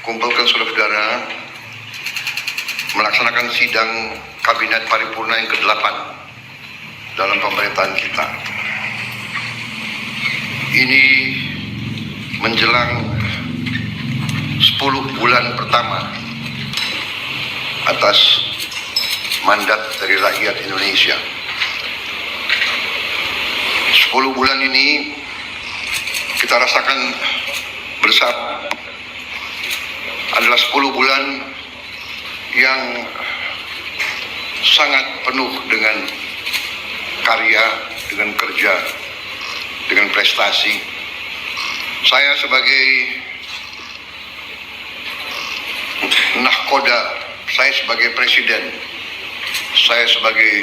kumpulkan saudara-saudara melaksanakan sidang Kabinet Paripurna yang ke-8 dalam pemerintahan kita. Ini menjelang 10 bulan pertama atas mandat dari rakyat Indonesia. 10 bulan ini kita rasakan bersama adalah 10 bulan yang sangat penuh dengan karya, dengan kerja, dengan prestasi. Saya sebagai nahkoda, saya sebagai presiden, saya sebagai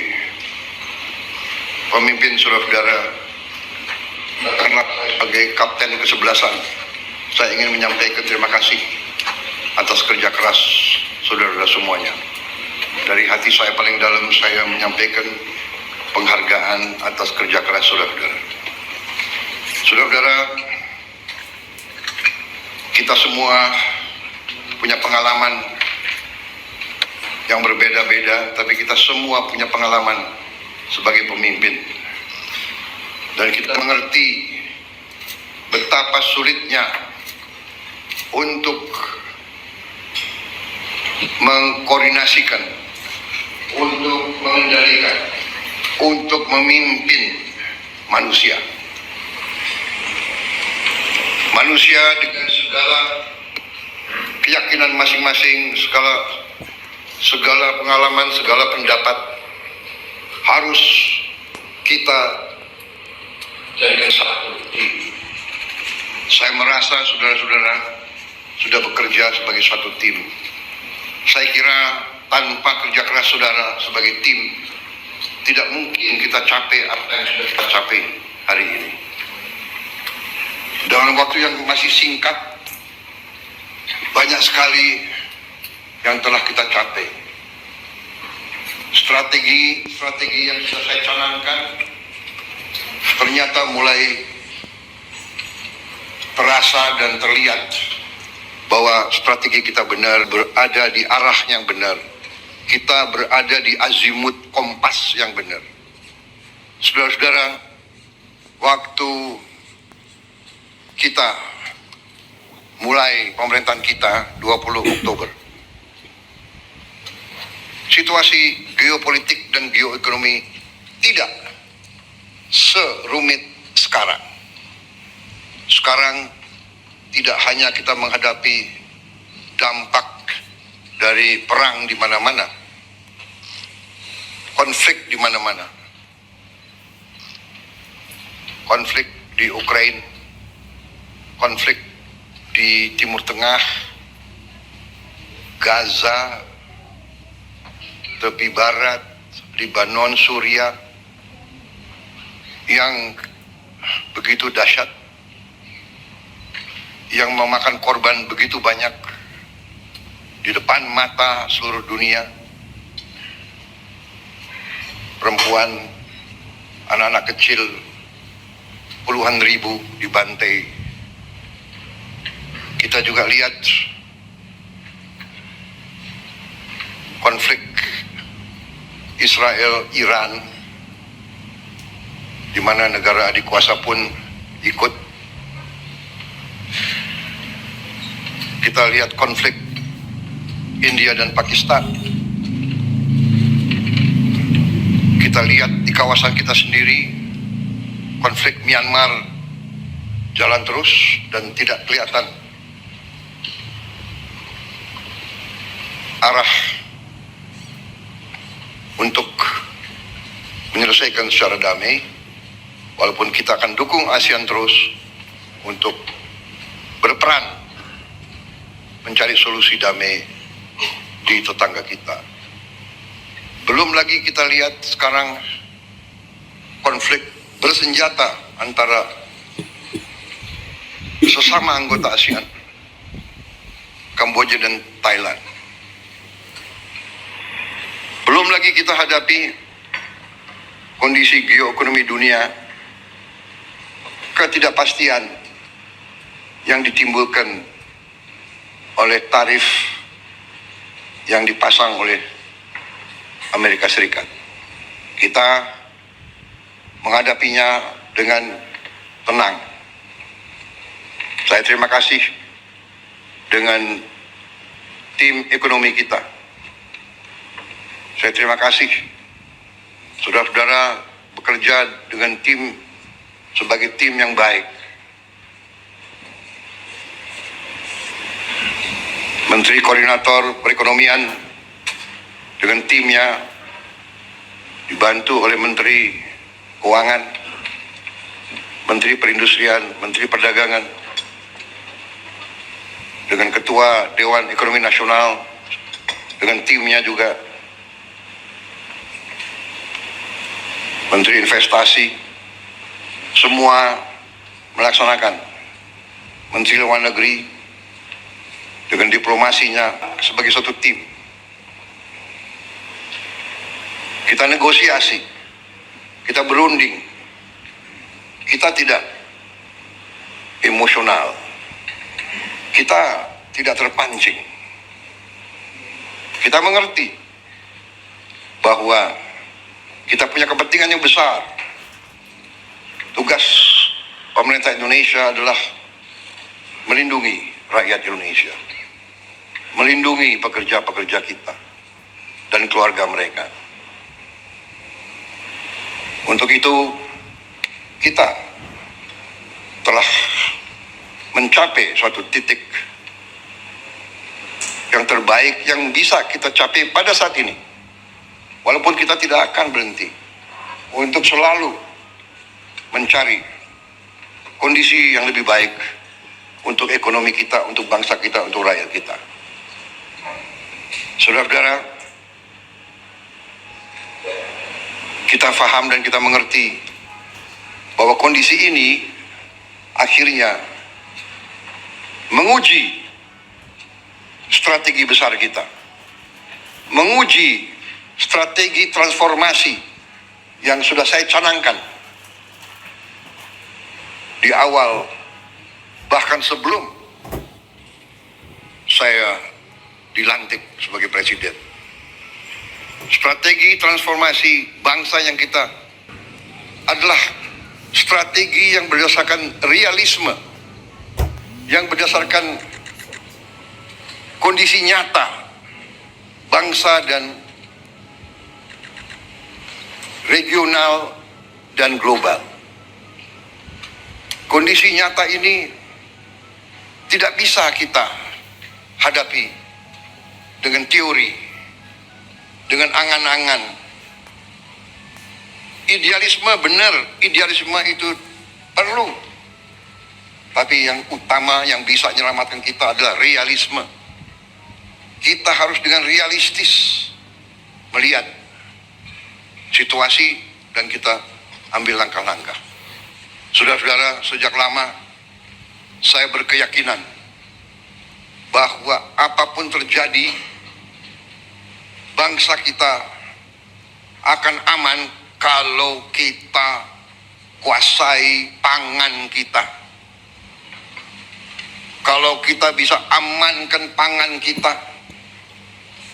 pemimpin saudara-saudara, karena sebagai kapten kesebelasan, saya ingin menyampaikan terima kasih atas kerja keras saudara-saudara semuanya. Dari hati saya paling dalam, saya menyampaikan penghargaan atas kerja keras saudara-saudara. Saudara-saudara, kita semua punya pengalaman yang berbeda-beda, tapi kita semua punya pengalaman sebagai pemimpin. Dan kita mengerti betapa sulitnya untuk mengkoordinasikan, untuk mengendalikan, untuk memimpin manusia. Manusia dengan segala keyakinan masing-masing, segala pengalaman, segala pendapat harus kita jadikan satu. Saya merasa saudara-saudara sudah bekerja sebagai satu tim. Saya kira tanpa kerja keras saudara sebagai tim, tidak mungkin kita capai apa yang sudah kita capai hari ini. Dalam waktu yang masih singkat, banyak sekali yang telah kita capai. Strategi yang sudah saya canangkan ternyata mulai terasa dan terlihat bahwa strategi kita benar, berada di arah yang benar. Kita berada di azimut kompas yang benar. Saudara-saudara, waktu kita mulai pemerintahan kita 20 Oktober, situasi geopolitik dan geoekonomi tidak serumit sekarang. Sekarang tidak hanya kita menghadapi dampak dari perang di mana-mana, konflik di mana-mana, konflik di Ukraina, konflik di Timur Tengah, Gaza, tepi barat, Lebanon, Suriah, yang begitu dahsyat, yang memakan korban begitu banyak di depan mata seluruh dunia. Perempuan, anak-anak kecil, puluhan ribu dibantai. Kita juga lihat konflik Israel-Iran, di mana negara adik kuasa pun ikut. Kita lihat konflik India dan Pakistan. Kita lihat di kawasan kita sendiri, konflik Myanmar jalan terus dan tidak kelihatan arah untuk menyelesaikan secara damai. Walaupun kita akan dukung ASEAN terus untuk berperan mencari solusi damai di tetangga kita. Belum lagi kita lihat sekarang konflik bersenjata antara sesama anggota ASEAN, Kamboja dan Thailand. Belum lagi kita hadapi kondisi geoekonomi dunia, ketidakpastian yang ditimbulkan oleh tarif yang dipasang oleh Amerika Serikat. Kita menghadapinya dengan tenang. Saya terima kasih dengan tim ekonomi kita. Saya terima kasih saudara-saudara bekerja dengan tim sebagai tim yang baik. Menteri Koordinator Perekonomian dengan timnya dibantu oleh Menteri Keuangan, Menteri Perindustrian, Menteri Perdagangan, dengan Ketua Dewan Ekonomi Nasional, dengan timnya juga, Menteri Investasi, semua melaksanakan. Menteri Luar Negeri dengan diplomasinya sebagai satu tim. Kita negosiasi, kita berunding, kita tidak emosional, kita tidak terpancing. Kita mengerti bahwa kita punya kepentingan yang besar. Tugas pemerintah Indonesia adalah melindungi rakyat Indonesia, melindungi pekerja-pekerja kita dan keluarga mereka. Untuk itu, kita telah mencapai suatu titik yang terbaik yang bisa kita capai pada saat ini. Walaupun kita tidak akan berhenti untuk selalu mencari kondisi yang lebih baik untuk ekonomi kita, untuk bangsa kita, untuk rakyat kita. Saudara-saudara, kita paham dan kita mengerti bahwa kondisi ini akhirnya menguji strategi besar kita, menguji strategi transformasi yang sudah saya canangkan di awal, bahkan sebelum saya dilantik sebagai presiden. Strategi transformasi bangsa yang kita adalah strategi yang berdasarkan realisme, yang berdasarkan kondisi nyata bangsa dan regional dan global. Kondisi nyata ini tidak bisa kita hadapi dengan teori, dengan angan-angan. Idealisme benar, idealisme itu perlu. Tapi yang utama yang bisa menyelamatkan kita adalah realisme. Kita harus dengan realistis melihat situasi dan kita ambil langkah-langkah. Saudara-saudara, sejak lama saya berkeyakinan bahwa apapun terjadi, bangsa kita akan aman kalau kita kuasai pangan kita. Kalau kita bisa amankan pangan kita,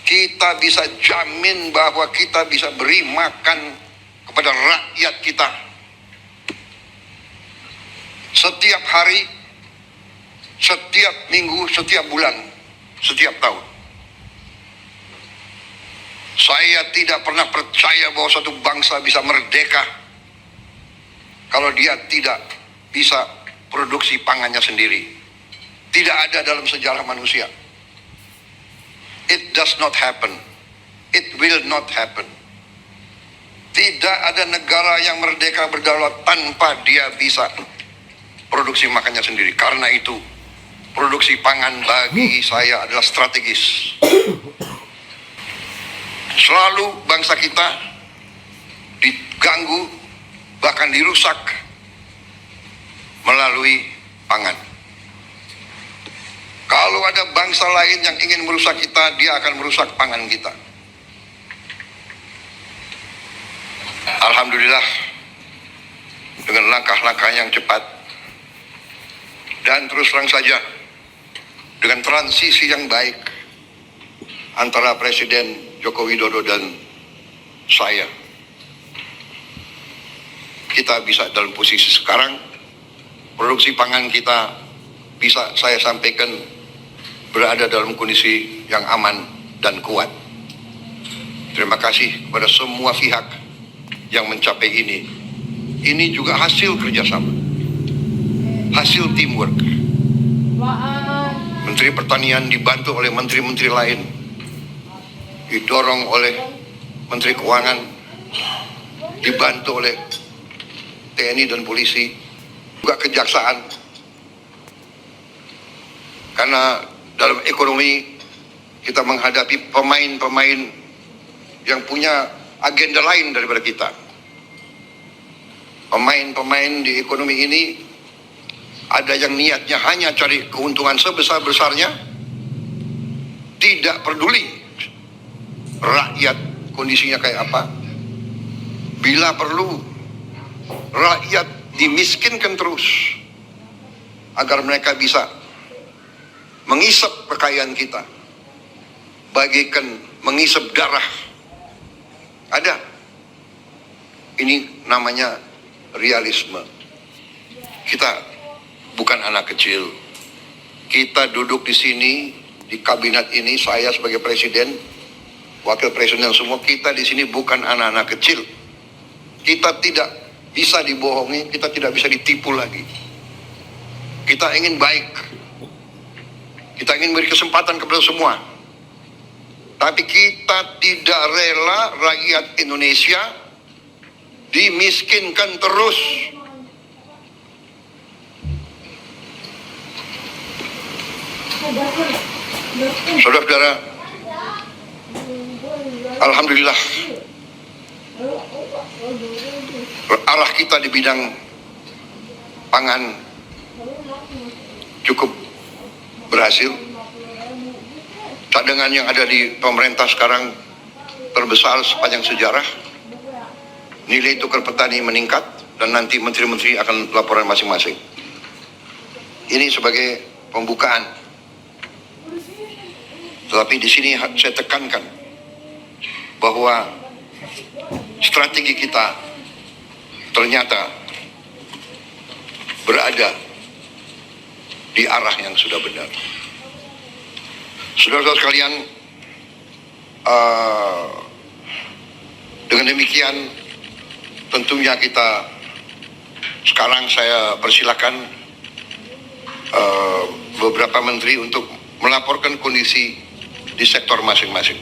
kita bisa jamin bahwa kita bisa beri makan kepada rakyat kita. Setiap hari, setiap minggu, setiap bulan, setiap tahun. Saya tidak pernah percaya bahwa suatu bangsa bisa merdeka kalau dia tidak bisa produksi pangannya sendiri. Tidak ada dalam sejarah manusia. It does not happen. It will not happen. Tidak ada negara yang merdeka berdaulat tanpa dia bisa produksi makannya sendiri. Karena itu, produksi pangan bagi saya adalah strategis. Selalu bangsa kita diganggu, bahkan dirusak melalui pangan. Kalau ada bangsa lain yang ingin merusak kita, dia akan merusak pangan kita. Alhamdulillah, dengan langkah-langkah yang cepat dan terus terang saja, dengan transisi yang baik antara Presiden Joko Widodo dan saya, kita bisa dalam posisi sekarang, produksi pangan kita bisa saya sampaikan berada dalam kondisi yang aman dan kuat. Terima kasih kepada semua pihak yang mencapai ini. Ini juga hasil kerjasama, hasil teamwork. Menteri Pertanian dibantu oleh menteri-menteri lain, didorong oleh Menteri Keuangan, dibantu oleh TNI dan polisi, juga kejaksaan. Karena dalam ekonomi kita menghadapi pemain-pemain yang punya agenda lain daripada kita. Pemain-pemain di ekonomi ini ada yang niatnya hanya cari keuntungan sebesar-besarnya, tidak peduli rakyat kondisinya kayak apa. Bila perlu, rakyat dimiskinkan terus agar mereka bisa mengisap kekayaan kita, bagaikan mengisap darah. Ada. Ini namanya realisme. Kita bukan anak kecil. Kita duduk di sini, di kabinet ini, saya sebagai presiden, wakil presiden semua, kita di sini bukan anak-anak kecil. Kita tidak bisa dibohongi, kita tidak bisa ditipu lagi. Kita ingin baik. Kita ingin beri kesempatan kepada semua. Tapi kita tidak rela rakyat Indonesia dimiskinkan terus. Saudara-saudara, alhamdulillah arah kita di bidang pangan cukup berhasil. Cadangan yang ada di pemerintah sekarang terbesar sepanjang sejarah. Nilai tukar petani meningkat dan nanti menteri-menteri akan laporan masing-masing. Ini sebagai pembukaan. Tetapi di sini saya tekankan bahwa strategi kita ternyata berada di arah yang sudah benar. Saudara-saudara sekalian, dengan demikian tentunya kita sekarang saya persilakan beberapa menteri untuk melaporkan kondisi di sektor masing-masing.